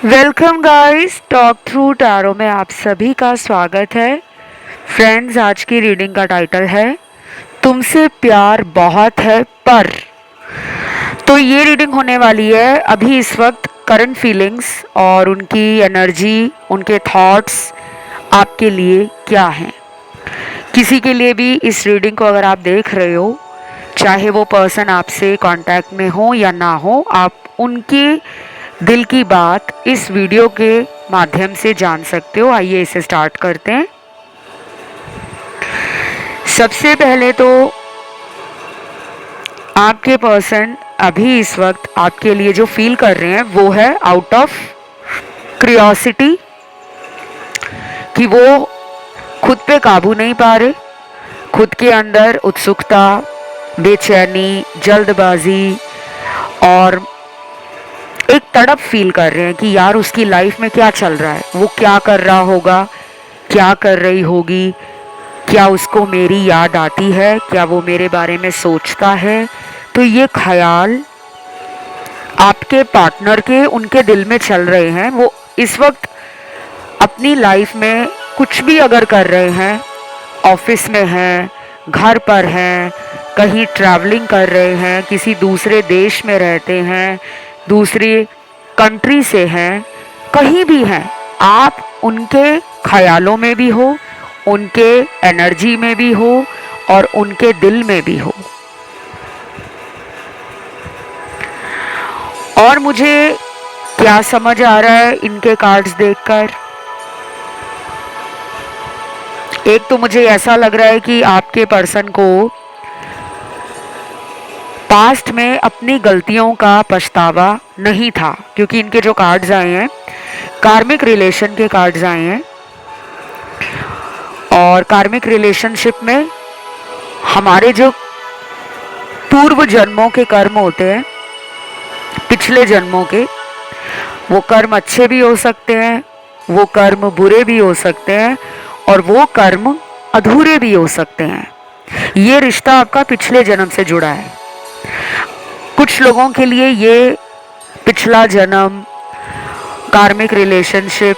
Welcome guys, talk through tarot में आप सभी का स्वागत है। फ्रेंड्स, आज की रीडिंग का टाइटल है तुमसे प्यार बहुत है पर। तो ये रीडिंग होने वाली है अभी इस वक्त करंट फीलिंग्स और उनकी एनर्जी, उनके थॉट्स आपके लिए क्या हैं। किसी के लिए भी इस रीडिंग को अगर आप देख रहे हो, चाहे वो पर्सन आपसे कांटेक्ट में हो या ना हो, आप उनके दिल की बात इस वीडियो के माध्यम से जान सकते हो। आइए इसे स्टार्ट करते हैं। सबसे पहले तो आपके पर्सन अभी इस वक्त आपके लिए जो फील कर रहे हैं वो है आउट ऑफ क्यूरियोसिटी, कि वो खुद पे काबू नहीं पा रहे। खुद के अंदर उत्सुकता, बेचैनी, जल्दबाजी और एक तड़प फील कर रहे हैं कि यार उसकी लाइफ में क्या चल रहा है, वो क्या कर रहा होगा, क्या कर रही होगी, क्या उसको मेरी याद आती है, क्या वो मेरे बारे में सोचता है। तो ये ख्याल आपके पार्टनर के उनके दिल में चल रहे हैं। वो इस वक्त अपनी लाइफ में कुछ भी अगर कर रहे हैं, ऑफिस में हैं, घर पर हैं, कहीं ट्रैवलिंग कर रहे हैं, किसी दूसरे देश में रहते हैं, दूसरी कंट्री से हैं, कहीं भी हैं, आप उनके ख्यालों में भी हो, उनके एनर्जी में भी हो और उनके दिल में भी हो। और मुझे क्या समझ आ रहा है इनके कार्ड्स देखकर, एक तो मुझे ऐसा लग रहा है कि आपके पर्सन को पास्ट में अपनी गलतियों का पछतावा नहीं था, क्योंकि इनके जो कार्ड्स आए हैं कार्मिक रिलेशन के कार्ड्स आए हैं। और कार्मिक रिलेशनशिप में हमारे जो पूर्व जन्मों के कर्म होते हैं, पिछले जन्मों के, वो कर्म अच्छे भी हो सकते हैं, वो कर्म बुरे भी हो सकते हैं और वो कर्म अधूरे भी हो सकते हैं। ये रिश्ता आपका पिछले जन्म से जुड़ा है। कुछ लोगों के लिए ये पिछला जन्म, कार्मिक रिलेशनशिप,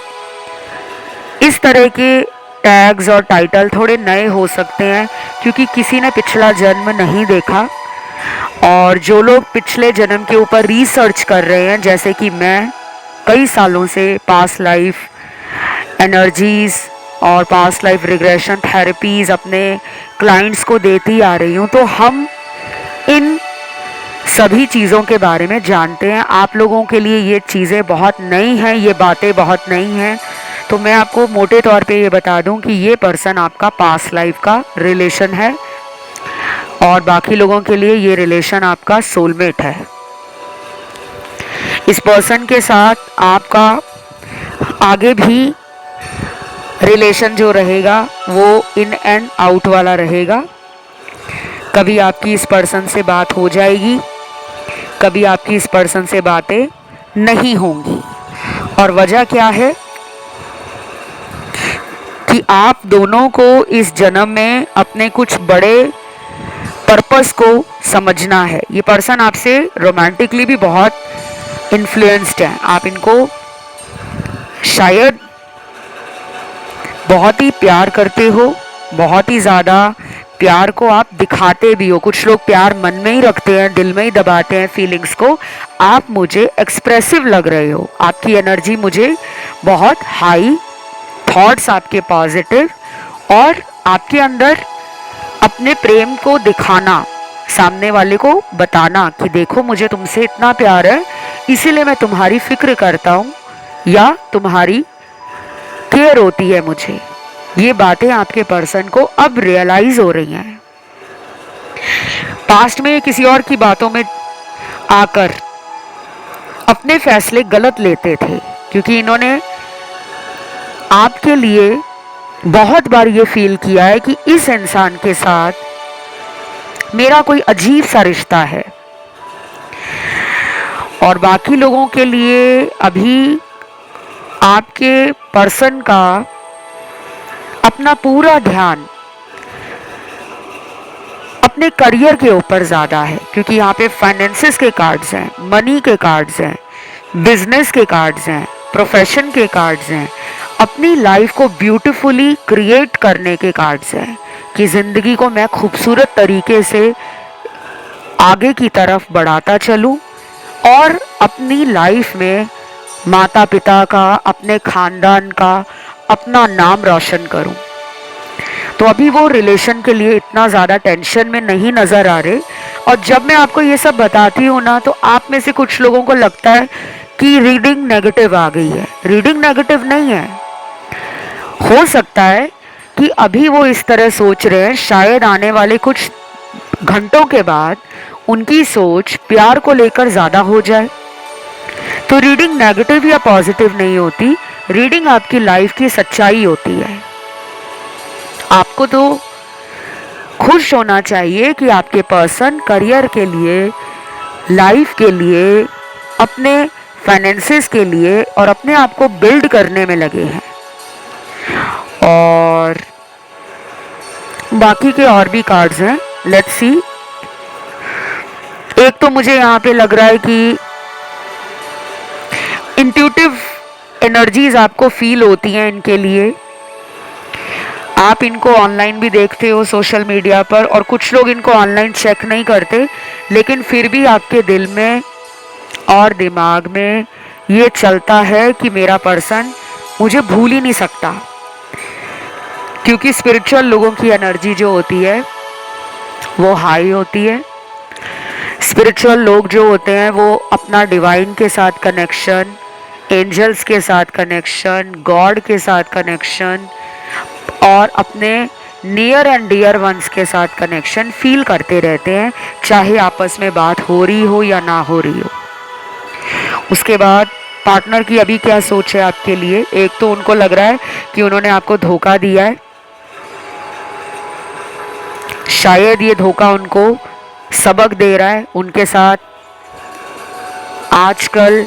इस तरह के टैग्स और टाइटल थोड़े नए हो सकते हैं, क्योंकि किसी ने पिछला जन्म नहीं देखा। और जो लोग पिछले जन्म के ऊपर रिसर्च कर रहे हैं, जैसे कि मैं कई सालों से पास्ट लाइफ एनर्जीज और पास्ट लाइफ रिग्रेशन थेरेपीज अपने क्लाइंट्स को देती आ रही हूँ, तो हम इन सभी चीज़ों के बारे में जानते हैं। आप लोगों के लिए ये चीज़ें बहुत नई हैं, ये बातें बहुत नई हैं। तो मैं आपको मोटे तौर पे ये बता दूं कि ये पर्सन आपका पास्ट लाइफ का रिलेशन है और बाकी लोगों के लिए ये रिलेशन आपका सोलमेट है। इस पर्सन के साथ आपका आगे भी रिलेशन जो रहेगा वो इन एंड आउट वाला रहेगा। कभी आपकी इस पर्सन से बात हो जाएगी, कभी आपकी इस पर्सन से बातें नहीं होंगी। और वजह क्या है कि आप दोनों को इस जन्म में अपने कुछ बड़े पर्पस को समझना है। ये पर्सन आपसे रोमांटिकली भी बहुत इन्फ्लुएंस्ड है। आप इनको शायद बहुत ही प्यार करते हो, बहुत ही ज़्यादा प्यार को आप दिखाते भी हो। कुछ लोग प्यार मन में ही रखते हैं, दिल में ही दबाते हैं फीलिंग्स को। आप मुझे एक्सप्रेसिव लग रहे हो, आपकी एनर्जी मुझे बहुत हाई, थॉट्स आपके पॉजिटिव, और आपके अंदर अपने प्रेम को दिखाना, सामने वाले को बताना कि देखो मुझे तुमसे इतना प्यार है, इसीलिए मैं तुम्हारी फिक्र करता हूँ या तुम्हारी केयर होती है मुझे। ये बातें आपके पर्सन को अब रियलाइज हो रही हैं। पास्ट में किसी और की बातों में आकर अपने फैसले गलत लेते थे, क्योंकि इन्होंने आपके लिए बहुत बार ये फील किया है कि इस इंसान के साथ मेरा कोई अजीब सा रिश्ता है। और बाकी लोगों के लिए अभी आपके पर्सन का अपना पूरा ध्यान अपने करियर के ऊपर ज़्यादा है, क्योंकि यहाँ पे फाइनेंसेस के कार्ड्स हैं, मनी के कार्ड्स हैं, बिजनेस के कार्ड्स हैं, प्रोफेशन के कार्ड्स हैं, अपनी लाइफ को ब्यूटीफुली क्रिएट करने के कार्ड्स हैं कि ज़िंदगी को मैं खूबसूरत तरीके से आगे की तरफ बढ़ाता चलूं और अपनी लाइफ में माता पिता का, अपने खानदान का, अपना नाम रोशन करूं। तो अभी वो रिलेशन के लिए इतना ज़्यादा टेंशन में नहीं नज़र आ रहे। और जब मैं आपको ये सब बताती हूँ ना, तो आप में से कुछ लोगों को लगता है कि रीडिंग नेगेटिव आ गई है। रीडिंग नेगेटिव नहीं है। हो सकता है कि अभी वो इस तरह सोच रहे हैं, शायद आने वाले कुछ घंटों के बाद उनकी सोच प्यार को लेकर ज़्यादा हो जाए। तो रीडिंग नेगेटिव या पॉजिटिव नहीं होती, रीडिंग आपकी लाइफ की सच्चाई होती है। आपको तो खुश होना चाहिए कि आपके पर्सन करियर के लिए, लाइफ के लिए, अपने फाइनेंसेस के लिए और अपने आप को बिल्ड करने में लगे हैं। और बाकी के और भी कार्ड्स हैं, लेट्स सी। एक तो मुझे यहाँ पे लग रहा है कि इंट्यूटिव एनर्जीज आपको फील होती हैं इनके लिए। आप इनको ऑनलाइन भी देखते हो सोशल मीडिया पर, और कुछ लोग इनको ऑनलाइन चेक नहीं करते, लेकिन फिर भी आपके दिल में और दिमाग में ये चलता है कि मेरा पर्सन मुझे भूल ही नहीं सकता। क्योंकि स्पिरिचुअल लोगों की एनर्जी जो होती है वो हाई होती है। स्पिरिचुअल लोग जो होते हैं वो अपना डिवाइन के साथ कनेक्शन, एंजल्स के साथ कनेक्शन, गॉड के साथ कनेक्शन और अपने नियर एंड डियर वंस के साथ कनेक्शन फील करते रहते हैं, चाहे आपस में बात हो रही हो या ना हो रही हो। उसके बाद पार्टनर की अभी क्या सोच है आपके लिए। एक तो उनको लग रहा है कि उन्होंने आपको धोखा दिया है। शायद ये धोखा उनको सबक दे रहा है। उनके साथ आजकल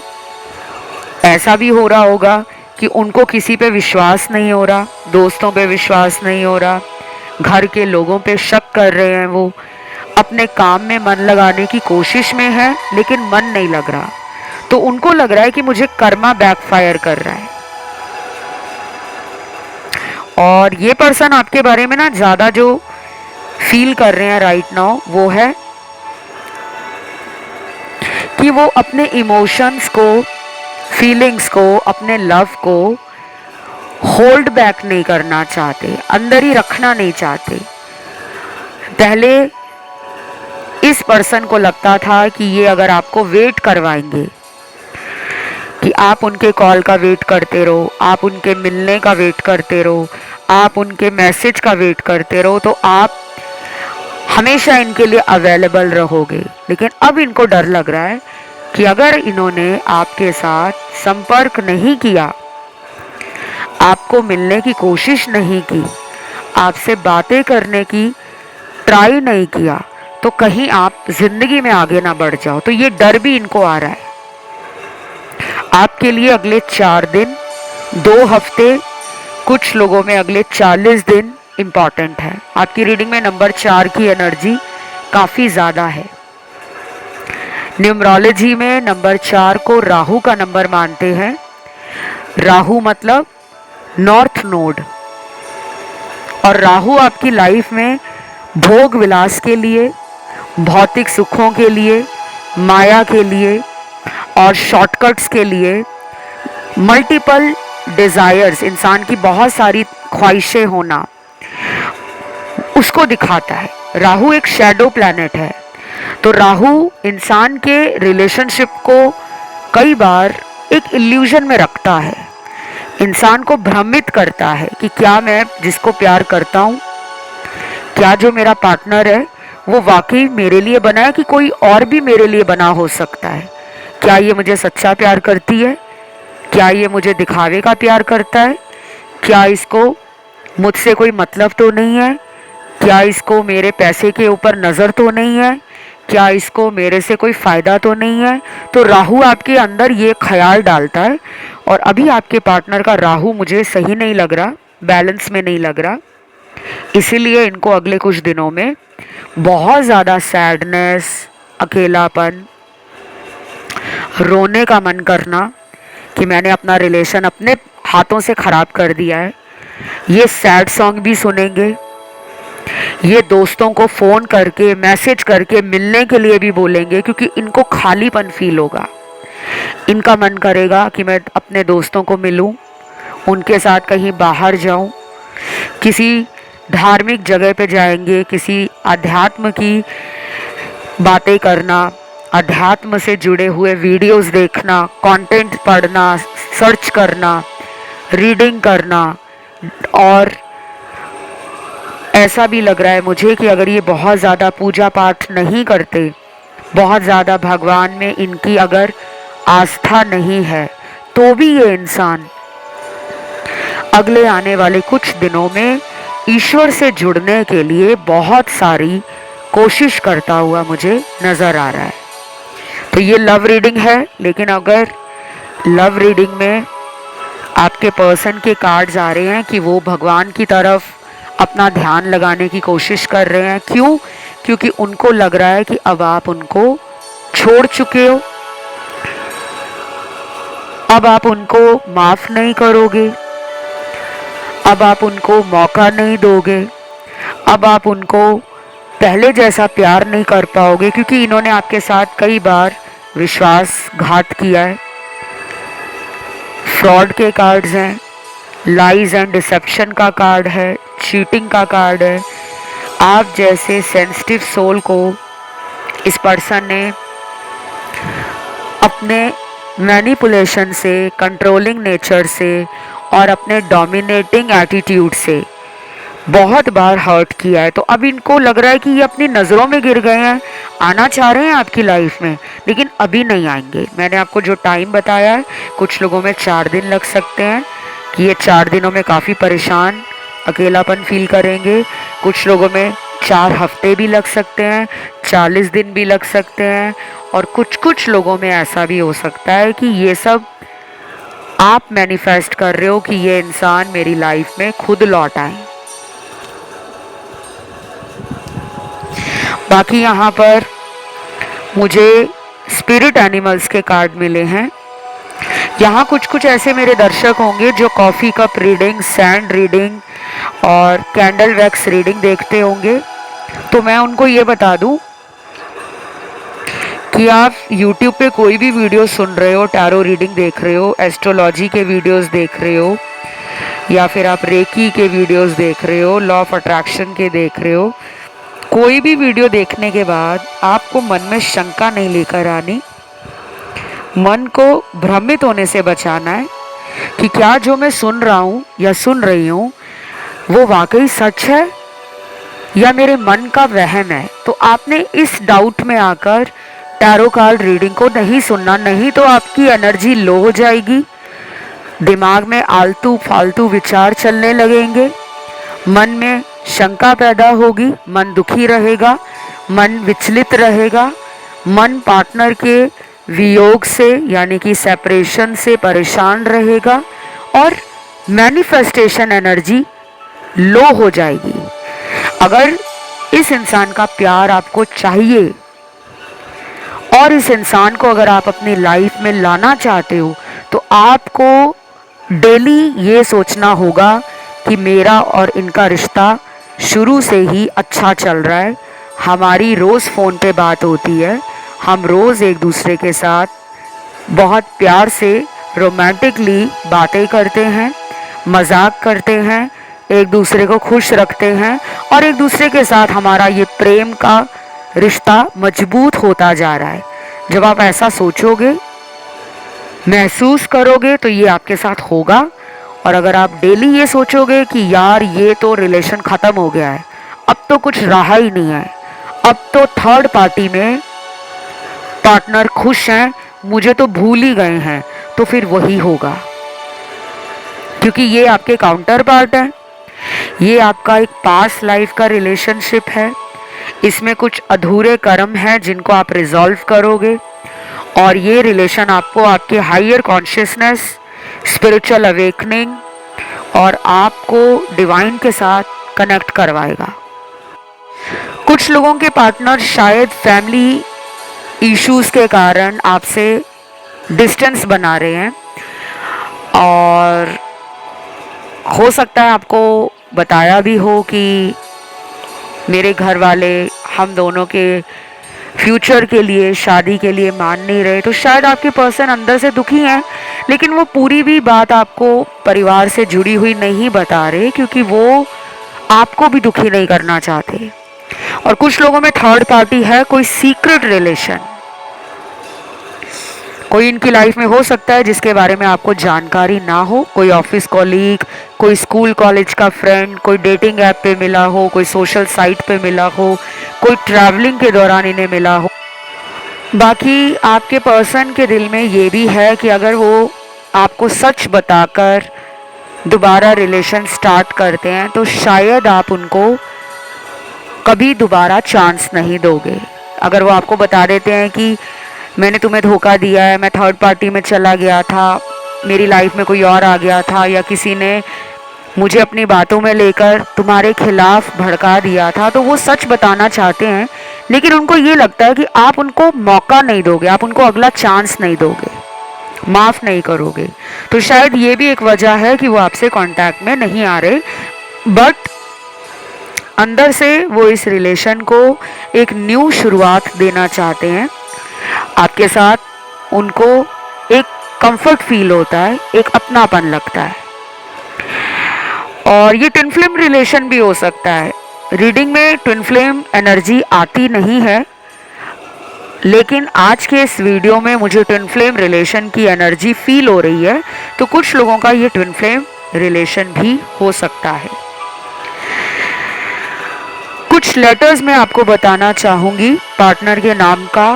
ऐसा भी हो रहा होगा कि उनको किसी पे विश्वास नहीं हो रहा, दोस्तों पे विश्वास नहीं हो रहा, घर के लोगों पे शक कर रहे हैं। वो अपने काम में मन लगाने की कोशिश में है लेकिन मन नहीं लग रहा। तो उनको लग रहा है कि मुझे कर्मा बैकफायर कर रहा है। और ये पर्सन आपके बारे में ना ज़्यादा जो फील कर रहे हैं राइट नाउ, वो है कि वो अपने इमोशंस को, फीलिंग्स को, अपने लव को होल्ड बैक नहीं करना चाहते, अंदर ही रखना नहीं चाहते। पहले इस पर्सन को लगता था कि ये अगर आपको वेट करवाएंगे, कि आप उनके कॉल का वेट करते रहो, आप उनके मिलने का वेट करते रहो, आप उनके मैसेज का वेट करते रहो, तो आप हमेशा इनके लिए अवेलेबल रहोगे। लेकिन अब इनको डर लग रहा है कि अगर इन्होंने आपके साथ संपर्क नहीं किया, आपको मिलने की कोशिश नहीं की, आपसे बातें करने की ट्राई नहीं किया, तो कहीं आप जिंदगी में आगे ना बढ़ जाओ। तो ये डर भी इनको आ रहा है। आपके लिए अगले 4 दिन, 2 हफ्ते, कुछ लोगों में अगले 40 दिन इम्पॉर्टेंट है। आपकी रीडिंग में नंबर 4 की एनर्जी काफ़ी ज़्यादा है। न्यूमरोलॉजी में नंबर 4 को राहु का नंबर मानते हैं। राहु मतलब नॉर्थ नोड। और राहु आपकी लाइफ में भोग विलास के लिए, भौतिक सुखों के लिए, माया के लिए और शॉर्टकट्स के लिए, मल्टीपल डिज़ायर्स, इंसान की बहुत सारी ख्वाहिशें होना, उसको दिखाता है। राहु एक शैडो प्लैनेट है। तो राहु इंसान के रिलेशनशिप को कई बार एक इल्यूजन में रखता है, इंसान को भ्रमित करता है कि क्या मैं जिसको प्यार करता हूँ, क्या जो मेरा पार्टनर है वो वाकई मेरे लिए बना है कि कोई और भी मेरे लिए बना हो सकता है। क्या ये मुझे सच्चा प्यार करती है, क्या ये मुझे दिखावे का प्यार करता है, क्या इसको मुझसे कोई मतलब तो नहीं है, क्या इसको मेरे पैसे के ऊपर नज़र तो नहीं है, क्या इसको मेरे से कोई फ़ायदा तो नहीं है। तो राहु आपके अंदर ये ख्याल डालता है। और अभी आपके पार्टनर का राहु मुझे सही नहीं लग रहा, बैलेंस में नहीं लग रहा। इसीलिए इनको अगले कुछ दिनों में बहुत ज़्यादा सैडनेस, अकेलापन, रोने का मन करना कि मैंने अपना रिलेशन अपने हाथों से ख़राब कर दिया है। ये सैड सॉन्ग भी सुनेंगे, ये दोस्तों को फ़ोन करके मैसेज करके मिलने के लिए भी बोलेंगे, क्योंकि इनको खालीपन फील होगा। इनका मन करेगा कि मैं अपने दोस्तों को मिलूं, उनके साथ कहीं बाहर जाऊं, किसी धार्मिक जगह पे जाएंगे, किसी अध्यात्म की बातें करना, अध्यात्म से जुड़े हुए वीडियोस देखना, कंटेंट पढ़ना, सर्च करना, रीडिंग करना। और ऐसा भी लग रहा है मुझे कि अगर ये बहुत ज़्यादा पूजा पाठ नहीं करते, बहुत ज़्यादा भगवान में इनकी अगर आस्था नहीं है, तो भी ये इंसान अगले आने वाले कुछ दिनों में ईश्वर से जुड़ने के लिए बहुत सारी कोशिश करता हुआ मुझे नज़र आ रहा है। तो ये लव रीडिंग है, लेकिन अगर लव रीडिंग में आपके पर्सन के कार्ड्स आ रहे हैं कि वो भगवान की तरफ अपना ध्यान लगाने की कोशिश कर रहे हैं, क्यों? क्योंकि उनको लग रहा है कि अब आप उनको छोड़ चुके हो, अब आप उनको माफ़ नहीं करोगे, अब आप उनको मौका नहीं दोगे, अब आप उनको पहले जैसा प्यार नहीं कर पाओगे, क्योंकि इन्होंने आपके साथ कई बार विश्वासघात किया है। फ्रॉड के कार्ड्स हैं, लाइज एंड डिसेप्शन का कार्ड है, चीटिंग का कार्ड है। आप जैसे सेंसिटिव सोल को इस पर्सन ने अपने मैनिपुलेशन से, कंट्रोलिंग नेचर से और अपने डोमिनेटिंग एटीट्यूड से बहुत बार हर्ट किया है। तो अब इनको लग रहा है कि ये अपनी नज़रों में गिर गए हैं, आना चाह रहे हैं आपकी लाइफ में, लेकिन अभी नहीं आएंगे। मैंने आपको जो टाइम बताया है, कुछ लोगों में 4 दिन लग सकते हैं कि ये 4 दिनों में काफ़ी परेशान, अकेलापन फील करेंगे। कुछ लोगों में 4 हफ्ते भी लग सकते हैं, 40 दिन भी लग सकते हैं, और कुछ लोगों में ऐसा भी हो सकता है कि ये सब आप मैनिफेस्ट कर रहे हो कि ये इंसान मेरी लाइफ में खुद लौट आए। बाकी यहाँ पर मुझे स्पिरिट एनिमल्स के कार्ड मिले हैं। यहाँ कुछ ऐसे मेरे दर्शक होंगे जो coffee cup reading, sand reading और कैंडल वैक्स रीडिंग देखते होंगे। तो मैं उनको ये बता दूँ कि आप YouTube पे कोई भी वीडियो सुन रहे हो, टैरो रीडिंग देख रहे हो, एस्ट्रोलॉजी के वीडियोस देख रहे हो, या फिर आप रेकी के वीडियोस देख रहे हो, लॉ ऑफ अट्रैक्शन के देख रहे हो, कोई भी वीडियो देखने के बाद आपको मन में शंका नहीं लेकर आनी, मन को भ्रमित होने से बचाना है कि क्या जो मैं सुन रहा हूँ या सुन रही हूँ वो वाकई सच है या मेरे मन का वहम है। तो आपने इस डाउट में आकर टैरो कार्ड रीडिंग को नहीं सुनना, नहीं तो आपकी एनर्जी लो हो जाएगी, दिमाग में आलतू फालतू विचार चलने लगेंगे, मन में शंका पैदा होगी, मन दुखी रहेगा, मन विचलित रहेगा, मन पार्टनर के वियोग से यानी कि सेपरेशन से परेशान रहेगा, और मैनिफेस्टेशन एनर्जी लो हो जाएगी। अगर इस इंसान का प्यार आपको चाहिए और इस इंसान को अगर आप अपनी लाइफ में लाना चाहते हो, तो आपको डेली ये सोचना होगा कि मेरा और इनका रिश्ता शुरू से ही अच्छा चल रहा है, हमारी रोज़ फ़ोन पे बात होती है, हम रोज़ एक दूसरे के साथ बहुत प्यार से रोमांटिकली बातें करते हैं, मजाक करते हैं, एक दूसरे को खुश रखते हैं, और एक दूसरे के साथ हमारा ये प्रेम का रिश्ता मजबूत होता जा रहा है। जब आप ऐसा सोचोगे, महसूस करोगे, तो ये आपके साथ होगा। और अगर आप डेली ये सोचोगे कि यार ये तो रिलेशन ख़त्म हो गया है, अब तो कुछ रहा ही नहीं है, अब तो थर्ड पार्टी में पार्टनर खुश हैं, मुझे तो भूल ही गए हैं, तो फिर वही होगा, क्योंकि ये आपके काउंटर पार्ट है, ये आपका एक पास्ट लाइफ का रिलेशनशिप है, इसमें कुछ अधूरे कर्म हैं जिनको आप रिजॉल्व करोगे, और ये रिलेशन आपको आपके हायर कॉन्शियसनेस, स्पिरिचुअल अवेकनिंग और आपको डिवाइन के साथ कनेक्ट करवाएगा। कुछ लोगों के पार्टनर शायद फैमिली इश्यूज़ के कारण आपसे डिस्टेंस बना रहे हैं, और हो सकता है आपको बताया भी हो कि मेरे घर वाले हम दोनों के फ्यूचर के लिए, शादी के लिए मान नहीं रहे, तो शायद आपके पर्सन अंदर से दुखी हैं, लेकिन वो पूरी भी बात आपको परिवार से जुड़ी हुई नहीं बता रहे, क्योंकि वो आपको भी दुखी नहीं करना चाहते। और कुछ लोगों में थर्ड पार्टी है, कोई सीक्रेट रिलेशन, कोई इनकी लाइफ में हो सकता है जिसके बारे में आपको जानकारी ना हो। कोई ऑफिस कॉलीग, कोई स्कूल कॉलेज का फ्रेंड, कोई डेटिंग ऐप पे मिला हो, कोई सोशल साइट पे मिला हो, कोई ट्रैवलिंग के दौरान इन्हें मिला हो। बाकी आपके पर्सन के दिल में ये भी है कि अगर वो आपको सच बताकर दोबारा रिलेशन स्टार्ट करते हैं तो शायद आप उनको कभी दोबारा चांस नहीं दोगे। अगर वो आपको बता देते हैं कि मैंने तुम्हें धोखा दिया है, मैं थर्ड पार्टी में चला गया था, मेरी लाइफ में कोई और आ गया था, या किसी ने मुझे अपनी बातों में लेकर तुम्हारे खिलाफ भड़का दिया था, तो वो सच बताना चाहते हैं, लेकिन उनको ये लगता है कि आप उनको मौका नहीं दोगे, आप उनको अगला चांस नहीं दोगे, माफ़ नहीं करोगे। तो शायद ये भी एक वजह है कि वो आपसे कांटेक्ट में नहीं आ रहे, बट अंदर से वो इस रिलेशन को एक न्यू शुरुआत देना चाहते हैं आपके साथ। उनको एक कंफर्ट फील होता है, एक अपनापन लगता है। और ये ट्विन फ्लेम रिलेशन भी हो सकता है। रीडिंग में ट्विन फ्लेम एनर्जी आती नहीं है, लेकिन आज के इस वीडियो में मुझे ट्विन फ्लेम रिलेशन की एनर्जी फील हो रही है, तो कुछ लोगों का ये ट्विन फ्लेम रिलेशन भी हो सकता है। कुछ लेटर्स मैं आपको बताना चाहूंगी पार्टनर के नाम का।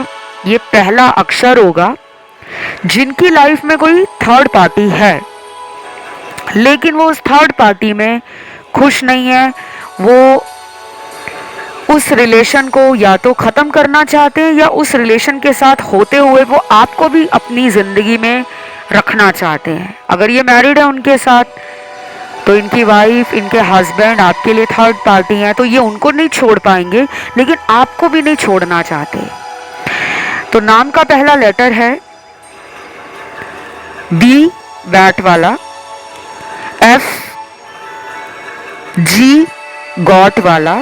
ये पहला अक्षर होगा। जिनकी लाइफ में कोई थर्ड पार्टी है, लेकिन वो उस थर्ड पार्टी में खुश नहीं है, वो उस रिलेशन को या तो ख़त्म करना चाहते हैं, या उस रिलेशन के साथ होते हुए वो आपको भी अपनी ज़िंदगी में रखना चाहते हैं। अगर ये मैरिड है उनके साथ, तो इनकी वाइफ, इनके हस्बैंड आपके लिए थर्ड पार्टी हैं, तो ये उनको नहीं छोड़ पाएंगे, लेकिन आपको भी नहीं छोड़ना चाहते। तो नाम का पहला लेटर है बी, बैट वाला, एफ, जी, गॉट वाला,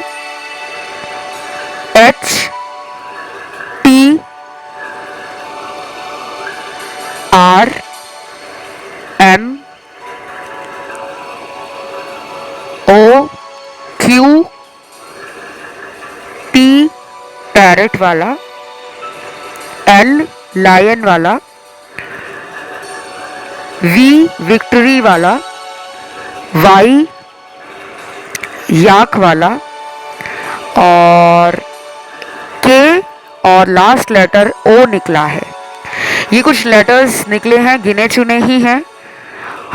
H, T, R, M, O, Q, P, parrot वाला, एल, लायन वाला, वी, विक्ट्री वाला, वाई, याक वाला, और के, और लास्ट लेटर ओ निकला है। ये कुछ लेटर्स निकले हैं, गिने चुने ही हैं।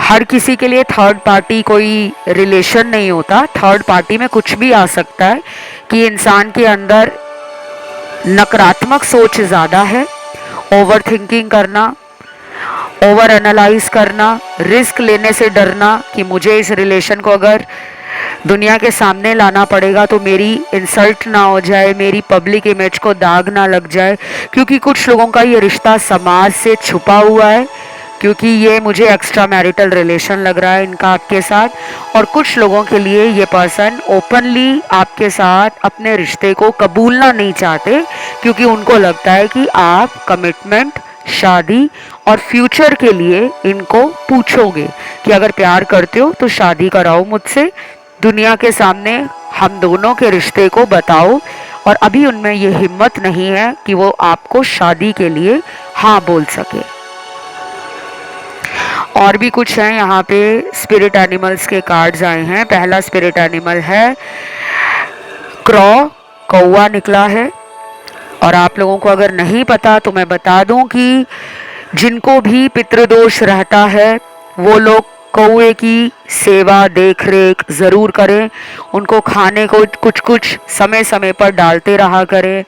हर किसी के लिए थर्ड पार्टी कोई रिलेशन नहीं होता। थर्ड पार्टी में कुछ भी आ सकता है कि इंसान के अंदर नकारात्मक सोच ज़्यादा है, ओवर थिंकिंग करना, ओवर एनालाइज करना, रिस्क लेने से डरना कि मुझे इस रिलेशन को अगर दुनिया के सामने लाना पड़ेगा तो मेरी इंसल्ट ना हो जाए, मेरी पब्लिक इमेज को दाग ना लग जाए, क्योंकि कुछ लोगों का ये रिश्ता समाज से छुपा हुआ है, क्योंकि ये मुझे एक्स्ट्रा मैरिटल रिलेशन लग रहा है इनका आपके साथ। और कुछ लोगों के लिए ये पर्सन ओपनली आपके साथ अपने रिश्ते को कबूलना नहीं चाहते, क्योंकि उनको लगता है कि आप कमिटमेंट, शादी और फ्यूचर के लिए इनको पूछोगे कि अगर प्यार करते हो तो शादी कराओ मुझसे, दुनिया के सामने हम दोनों के रिश्ते को बताओ। और अभी उनमें ये हिम्मत नहीं है कि वो आपको शादी के लिए हाँ बोल सके। और भी कुछ हैं यहाँ पे। स्पिरिट एनिमल्स के कार्ड्स आए हैं। पहला स्पिरिट एनिमल है क्रॉ, कौवा निकला है। और आप लोगों को अगर नहीं पता तो मैं बता दूं कि जिनको भी पितृदोष रहता है वो लोग कौवे की सेवा, देख रेख ज़रूर करें, उनको खाने को कुछ कुछ समय समय पर डालते रहा करें।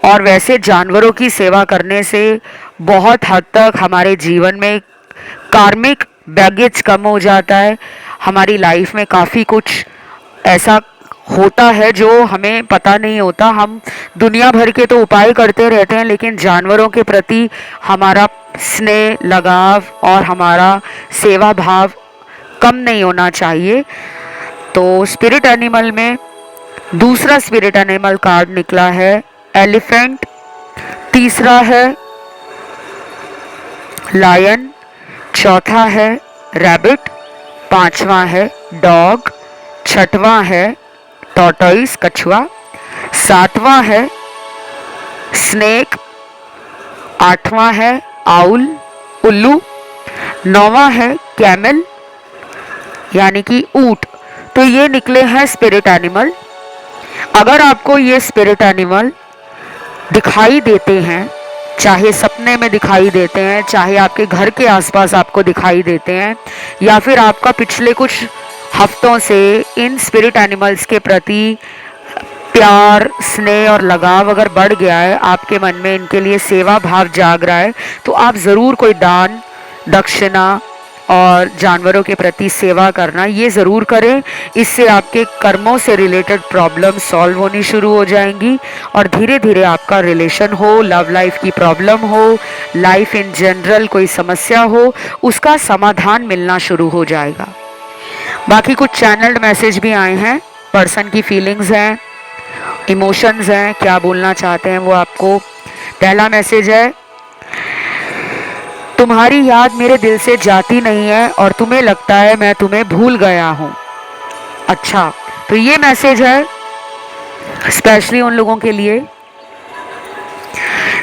और वैसे जानवरों की सेवा करने से बहुत हद तक हमारे जीवन में कार्मिक बैगेज कम हो जाता है। हमारी लाइफ में काफ़ी कुछ ऐसा होता है जो हमें पता नहीं होता। हम दुनिया भर के तो उपाय करते रहते हैं, लेकिन जानवरों के प्रति हमारा स्नेह, लगाव और हमारा सेवा भाव कम नहीं होना चाहिए। तो स्पिरिट एनिमल में दूसरा स्पिरिट एनिमल कार्ड निकला है एलिफेंट, तीसरा है लायन, चौथा है रैबिट, पांचवा है डॉग, छठवां है टॉर्टोइस कछुआ, सातवां है स्नेक, आठवां है आउल उल्लू, नौवां है कैमल यानी कि ऊंट। तो ये निकले हैं स्पिरिट एनिमल। अगर आपको ये स्पिरिट एनिमल दिखाई देते हैं, चाहे सपने में दिखाई देते हैं, चाहे आपके घर के आसपास आपको दिखाई देते हैं, या फिर आपका पिछले कुछ हफ्तों से इन स्पिरिट एनिमल्स के प्रति प्यार, स्नेह और लगाव अगर बढ़ गया है, आपके मन में इनके लिए सेवा भाव जाग रहा है, तो आप ज़रूर कोई दान, दक्षिणा और जानवरों के प्रति सेवा करना ये ज़रूर करें। इससे आपके कर्मों से रिलेटेड प्रॉब्लम सॉल्व होनी शुरू हो जाएंगी और धीरे धीरे आपका रिलेशन हो, लव लाइफ की प्रॉब्लम हो, लाइफ इन जनरल कोई समस्या हो, उसका समाधान मिलना शुरू हो जाएगा। बाकी कुछ चैनल्ड मैसेज भी आए हैं, पर्सन की फीलिंग्स हैं, इमोशंस हैं, क्या बोलना चाहते हैं वो आपको। पहला मैसेज है, तुम्हारी याद मेरे दिल से जाती नहीं है और तुम्हें लगता है मैं तुम्हें भूल गया हूं। अच्छा, तो ये मैसेज है स्पेशली उन लोगों के लिए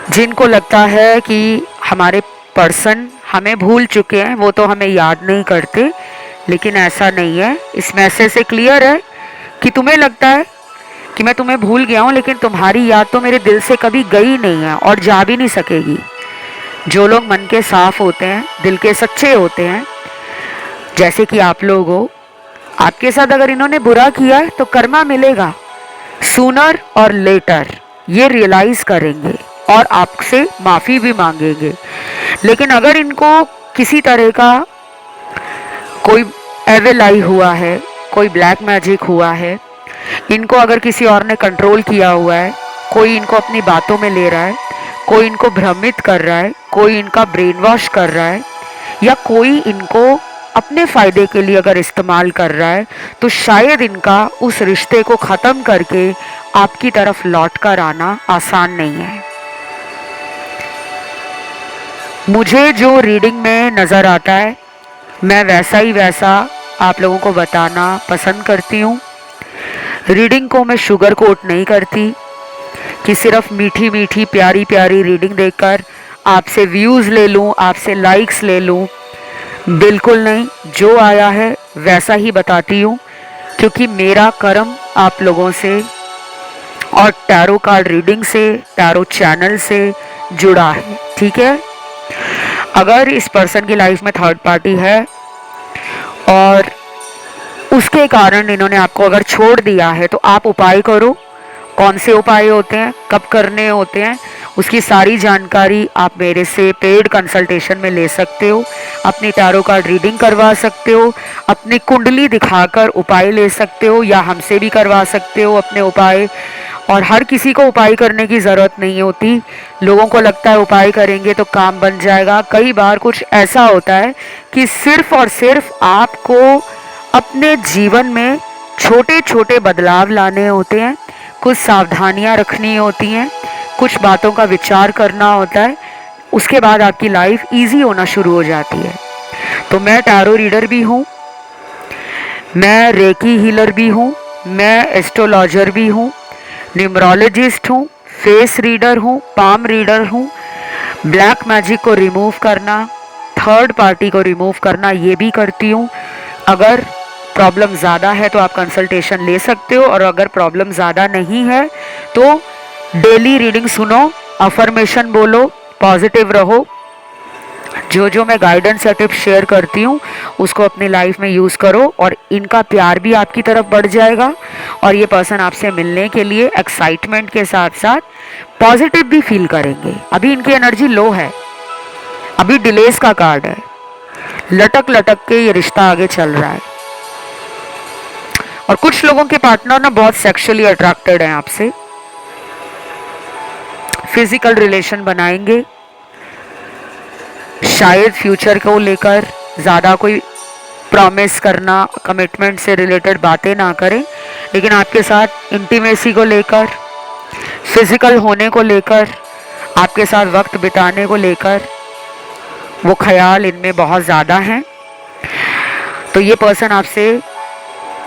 जिनको लगता है कि हमारे पर्सन हमें भूल चुके हैं, वो तो हमें याद नहीं करते। लेकिन ऐसा नहीं है, इस मैसेज से क्लियर है कि तुम्हें लगता है कि मैं तुम्हें भूल गया हूं, लेकिन तुम्हारी याद तो मेरे दिल से कभी गई नहीं है और जा भी नहीं सकेगी। जो लोग मन के साफ होते हैं, दिल के सच्चे होते हैं, जैसे कि आप लोग हो, आपके साथ अगर इन्होंने बुरा किया है तो कर्मा मिलेगा, सूनर और लेटर ये रियलाइज करेंगे और आपसे माफ़ी भी मांगेंगे। लेकिन अगर इनको किसी तरह का कोई एविल आई हुआ है, कोई ब्लैक मैजिक हुआ है, इनको अगर किसी और ने कंट्रोल किया हुआ है, कोई इनको अपनी बातों में ले रहा है, कोई इनको भ्रमित कर रहा है, कोई इनका ब्रेन वॉश कर रहा है, या कोई इनको अपने फ़ायदे के लिए अगर इस्तेमाल कर रहा है, तो शायद इनका उस रिश्ते को ख़त्म करके आपकी तरफ लौट कर आना आसान नहीं है। मुझे जो रीडिंग में नज़र आता है, मैं वैसा ही वैसा आप लोगों को बताना पसंद करती हूँ। रीडिंग को मैं शुगर कोट नहीं करती कि सिर्फ मीठी मीठी प्यारी प्यारी रीडिंग देखकर आपसे व्यूज़ ले लूँ, आपसे लाइक्स ले लूँ। बिल्कुल नहीं, जो आया है वैसा ही बताती हूँ, क्योंकि मेरा कर्म आप लोगों से और टैरो कार्ड रीडिंग से, टैरो चैनल से जुड़ा है। ठीक है, अगर इस पर्सन की लाइफ में थर्ड पार्टी है और उसके कारण इन्होंने आपको अगर छोड़ दिया है, तो आप उपाय करो। कौन से उपाय होते हैं, कब करने होते हैं, उसकी सारी जानकारी आप मेरे से पेड कंसल्टेशन में ले सकते हो। अपनी टैरो कार्ड रीडिंग करवा सकते हो, अपनी कुंडली दिखाकर उपाय ले सकते हो, या हमसे भी करवा सकते हो अपने उपाय। और हर किसी को उपाय करने की ज़रूरत नहीं होती। लोगों को लगता है उपाय करेंगे तो काम बन जाएगा। कई बार कुछ ऐसा होता है कि सिर्फ और सिर्फ आपको अपने जीवन में छोटे छोटे बदलाव लाने होते हैं, कुछ सावधानियां रखनी होती हैं, कुछ बातों का विचार करना होता है, उसके बाद आपकी लाइफ इजी होना शुरू हो जाती है। तो मैं टैरो रीडर भी हूँ, मैं रेकी हीलर भी हूँ, मैं एस्ट्रोलॉजर भी हूँ, न्यूमरोलॉजिस्ट हूँ, फेस रीडर हूँ, पाम रीडर हूँ। ब्लैक मैजिक को रिमूव करना, थर्ड पार्टी को रिमूव करना, ये भी करती हूँ। अगर प्रॉब्लम ज़्यादा है तो आप कंसल्टेशन ले सकते हो, और अगर प्रॉब्लम ज़्यादा नहीं है तो डेली रीडिंग सुनो, अफर्मेशन बोलो, पॉजिटिव रहो। जो मैं गाइडेंस या टिप्स शेयर करती हूँ उसको अपनी लाइफ में यूज़ करो, और इनका प्यार भी आपकी तरफ बढ़ जाएगा, और ये पर्सन आपसे मिलने के लिए एक्साइटमेंट के साथ साथ पॉजिटिव भी फील करेंगे। अभी इनकी एनर्जी लो है, अभी डिलेस का कार्ड है, लटक लटक के ये रिश्ता आगे चल रहा है। और कुछ लोगों के पार्टनर ना बहुत सेक्सुअली अट्रैक्टेड हैं आपसे, फिजिकल रिलेशन बनाएंगे, शायद फ्यूचर को लेकर ज़्यादा कोई प्रॉमिस करना, कमिटमेंट से रिलेटेड बातें ना करें, लेकिन आपके साथ इंटीमेसी को लेकर, फिजिकल होने को लेकर, आपके साथ वक्त बिताने को लेकर वो ख्याल इनमें बहुत ज़्यादा हैं। तो ये पर्सन आपसे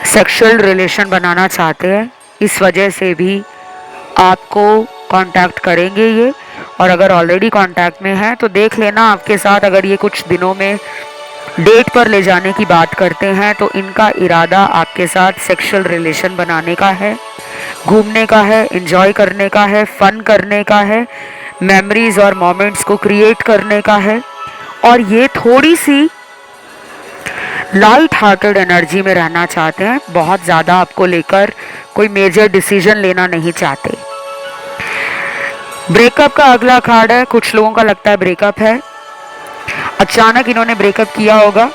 सेक्सुअल रिलेशन बनाना चाहते हैं, इस वजह से भी आपको कांटेक्ट करेंगे ये। और अगर ऑलरेडी कांटेक्ट में है तो देख लेना आपके साथ, अगर ये कुछ दिनों में डेट पर ले जाने की बात करते हैं तो इनका इरादा आपके साथ सेक्सुअल रिलेशन बनाने का है, घूमने का है, एंजॉय करने का है, फन करने का है, मेमोरीज और मोमेंट्स को क्रिएट करने का है। और ये थोड़ी सी लाइट हार्टेड एनर्जी में रहना चाहते हैं, बहुत ज़्यादा आपको लेकर कोई मेजर डिसीजन लेना नहीं चाहते। ब्रेकअप का अगला कार्ड है, कुछ लोगों का लगता है ब्रेकअप है, अचानक इन्होंने ब्रेकअप किया होगा,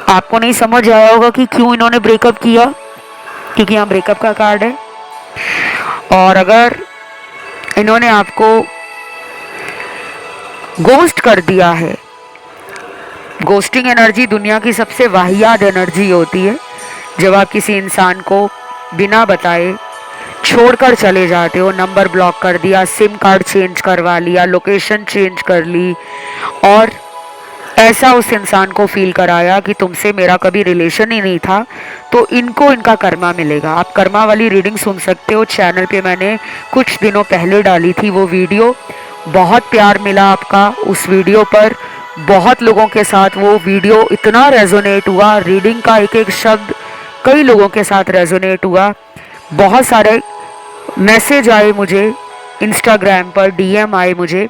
आपको नहीं समझ आया होगा कि क्यों इन्होंने ब्रेकअप किया, क्योंकि यहाँ ब्रेकअप का कार्ड है। और अगर इन्होंने आपको गोस्ट कर दिया है, गोस्टिंग एनर्जी दुनिया की सबसे वाहियात एनर्जी होती है, जब आप किसी इंसान को बिना बताए छोड़कर चले जाते हो, नंबर ब्लॉक कर दिया, सिम कार्ड चेंज करवा लिया, लोकेशन चेंज कर ली और ऐसा उस इंसान को फील कराया कि तुमसे मेरा कभी रिलेशन ही नहीं था, तो इनको इनका कर्मा मिलेगा। आप कर्मा वाली रीडिंग सुन सकते हो, चैनल पे मैंने कुछ दिनों पहले डाली थी वो वीडियो, बहुत प्यार मिला आपका उस वीडियो पर, बहुत लोगों के साथ वो वीडियो इतना रेजोनेट हुआ, रीडिंग का एक एक शब्द कई लोगों के साथ रेजोनेट हुआ, बहुत सारे मैसेज आए मुझे, इंस्टाग्राम पर डीएम आए मुझे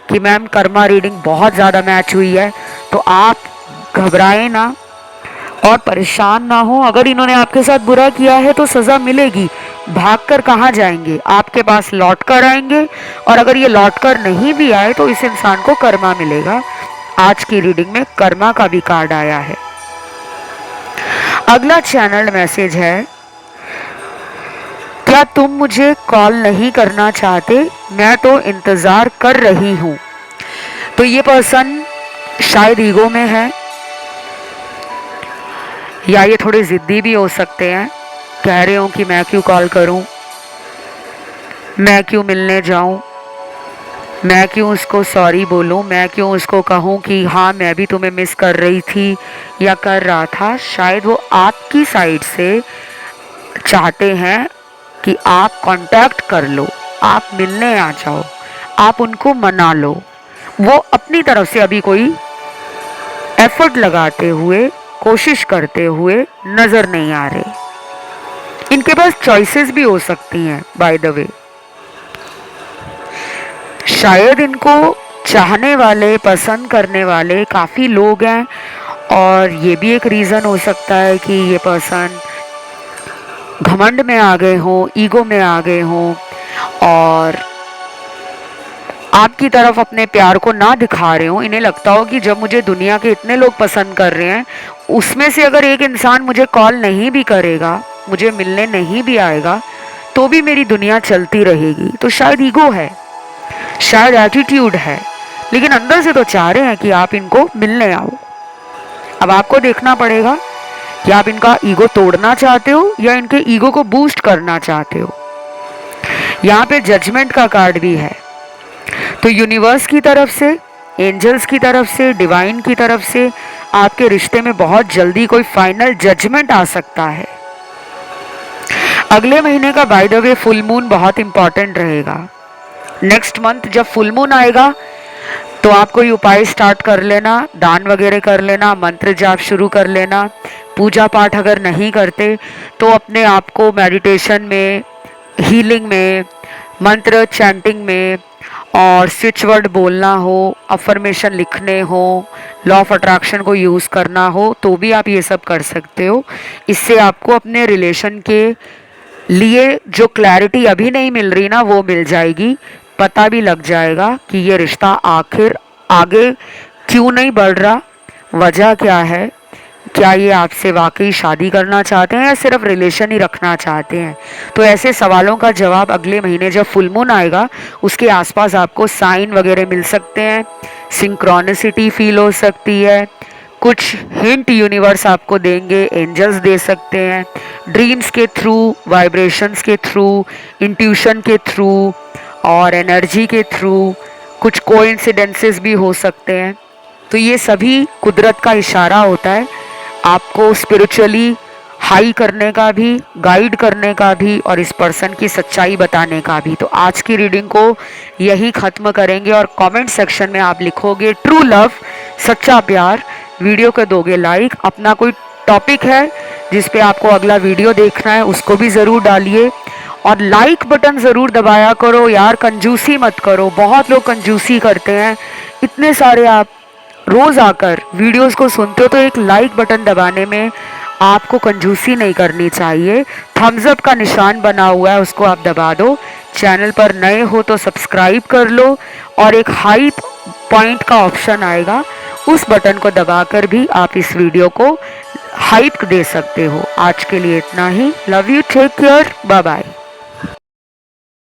कि मैम कर्मा रीडिंग बहुत ज़्यादा मैच हुई है। तो आप घबराएं ना और परेशान ना हो, अगर इन्होंने आपके साथ बुरा किया है तो सज़ा मिलेगी, भागकर कहाँ जाएंगे, आपके पास लौट कर आएंगे। और अगर ये लौट कर नहीं भी आए तो इस इंसान को कर्मा मिलेगा। आज की रीडिंग में कर्मा का भी कार्ड आया है। अगला चैनल मैसेज है, क्या तुम मुझे कॉल नहीं करना चाहते, मैं तो इंतज़ार कर रही हूँ। तो ये पर्सन शायद ईगो में है या ये थोड़े ज़िद्दी भी हो सकते हैं, कह रहे हो कि मैं क्यों कॉल करूँ, मैं क्यों मिलने जाऊँ, मैं क्यों उसको सॉरी बोलूँ, मैं क्यों उसको कहूँ कि हाँ मैं भी तुम्हें मिस कर रही थी या कर रहा था। शायद वो आपकी साइड से चाहते हैं कि आप कांटेक्ट कर लो, आप मिलने आ जाओ, आप उनको मना लो। वो अपनी तरफ से अभी कोई एफर्ट लगाते हुए, कोशिश करते हुए नज़र नहीं आ रहे। इनके पास चॉइसेस भी हो सकती हैं बाय द वे, शायद इनको चाहने वाले, पसंद करने वाले काफ़ी लोग हैं, और ये भी एक रीज़न हो सकता है कि ये पर्सन घमंड में आ गए हों, ईगो में आ गए हों और आपकी तरफ अपने प्यार को ना दिखा रहे हो। इन्हें लगता हो कि जब मुझे दुनिया के इतने लोग पसंद कर रहे हैं, उसमें से अगर एक इंसान मुझे कॉल नहीं भी करेगा, मुझे मिलने नहीं भी आएगा, तो भी मेरी दुनिया चलती रहेगी। तो शायद ईगो है, शायद एटीट्यूड है, लेकिन अंदर से तो चाह रहे हैं कि आप इनको मिलने आओ। अब आपको देखना पड़ेगा कि आप इनका ईगो तोड़ना चाहते हो या इनके ईगो को बूस्ट करना चाहते हो। यहाँ पे जजमेंट का कार्ड भी है, तो यूनिवर्स की तरफ से, एंजल्स की तरफ से, डिवाइन की तरफ से आपके रिश्ते में बहुत जल्दी कोई फाइनल जजमेंट आ सकता है। अगले महीने का by the way full moon बहुत इंपॉर्टेंट रहेगा। नेक्स्ट मंथ जब फुल मून आएगा तो आप कोई उपाय स्टार्ट कर लेना, दान वगैरह कर लेना, मंत्र जाप शुरू कर लेना। पूजा पाठ अगर नहीं करते तो अपने आप को मेडिटेशन में, हीलिंग में, मंत्र चैंटिंग में और स्विच वर्ड बोलना हो, अफर्मेशन लिखने हो, लॉ ऑफ अट्रैक्शन को यूज़ करना हो, तो भी आप ये सब कर सकते हो। इससे आपको अपने रिलेशन के लिए जो क्लैरिटी अभी नहीं मिल रही ना, वो मिल जाएगी। पता भी लग जाएगा कि ये रिश्ता आखिर आगे क्यों नहीं बढ़ रहा, वजह क्या है, क्या ये आपसे वाकई शादी करना चाहते हैं या सिर्फ रिलेशन ही रखना चाहते हैं? तो ऐसे सवालों का जवाब अगले महीने जब फुल मून आएगा उसके आसपास आपको साइन वगैरह मिल सकते हैं, सिंक्रोनिसिटी फील हो सकती है, कुछ हिंट यूनिवर्स आपको देंगे, एंजल्स दे सकते हैं, ड्रीम्स के थ्रू, वाइब्रेशंस के थ्रू, इंट्यूशन के थ्रू और एनर्जी के थ्रू, कुछ कोइंसिडेंसेस भी हो सकते हैं। तो ये सभी कुदरत का इशारा होता है आपको स्पिरिचुअली हाई करने का भी, गाइड करने का भी और इस पर्सन की सच्चाई बताने का भी। तो आज की रीडिंग को यही ख़त्म करेंगे और कमेंट सेक्शन में आप लिखोगे ट्रू लव, सच्चा प्यार, वीडियो को दोगे लाइक। अपना कोई टॉपिक है जिस पे आपको अगला वीडियो देखना है उसको भी ज़रूर डालिए और लाइक बटन ज़रूर दबाया करो यार, कंजूसी मत करो। बहुत लोग कंजूसी करते हैं, इतने सारे आप रोज आकर वीडियोस को सुनते हो तो एक लाइक बटन दबाने में आपको कंजूसी नहीं करनी चाहिए। थम्स अप का निशान बना हुआ है उसको आप दबा दो। चैनल पर नए हो तो सब्सक्राइब कर लो और एक हाई पॉइंट का ऑप्शन आएगा, उस बटन को दबाकर भी आप इस वीडियो को हाइप दे सकते हो। आज के लिए इतना ही। Love you, take care, bye bye.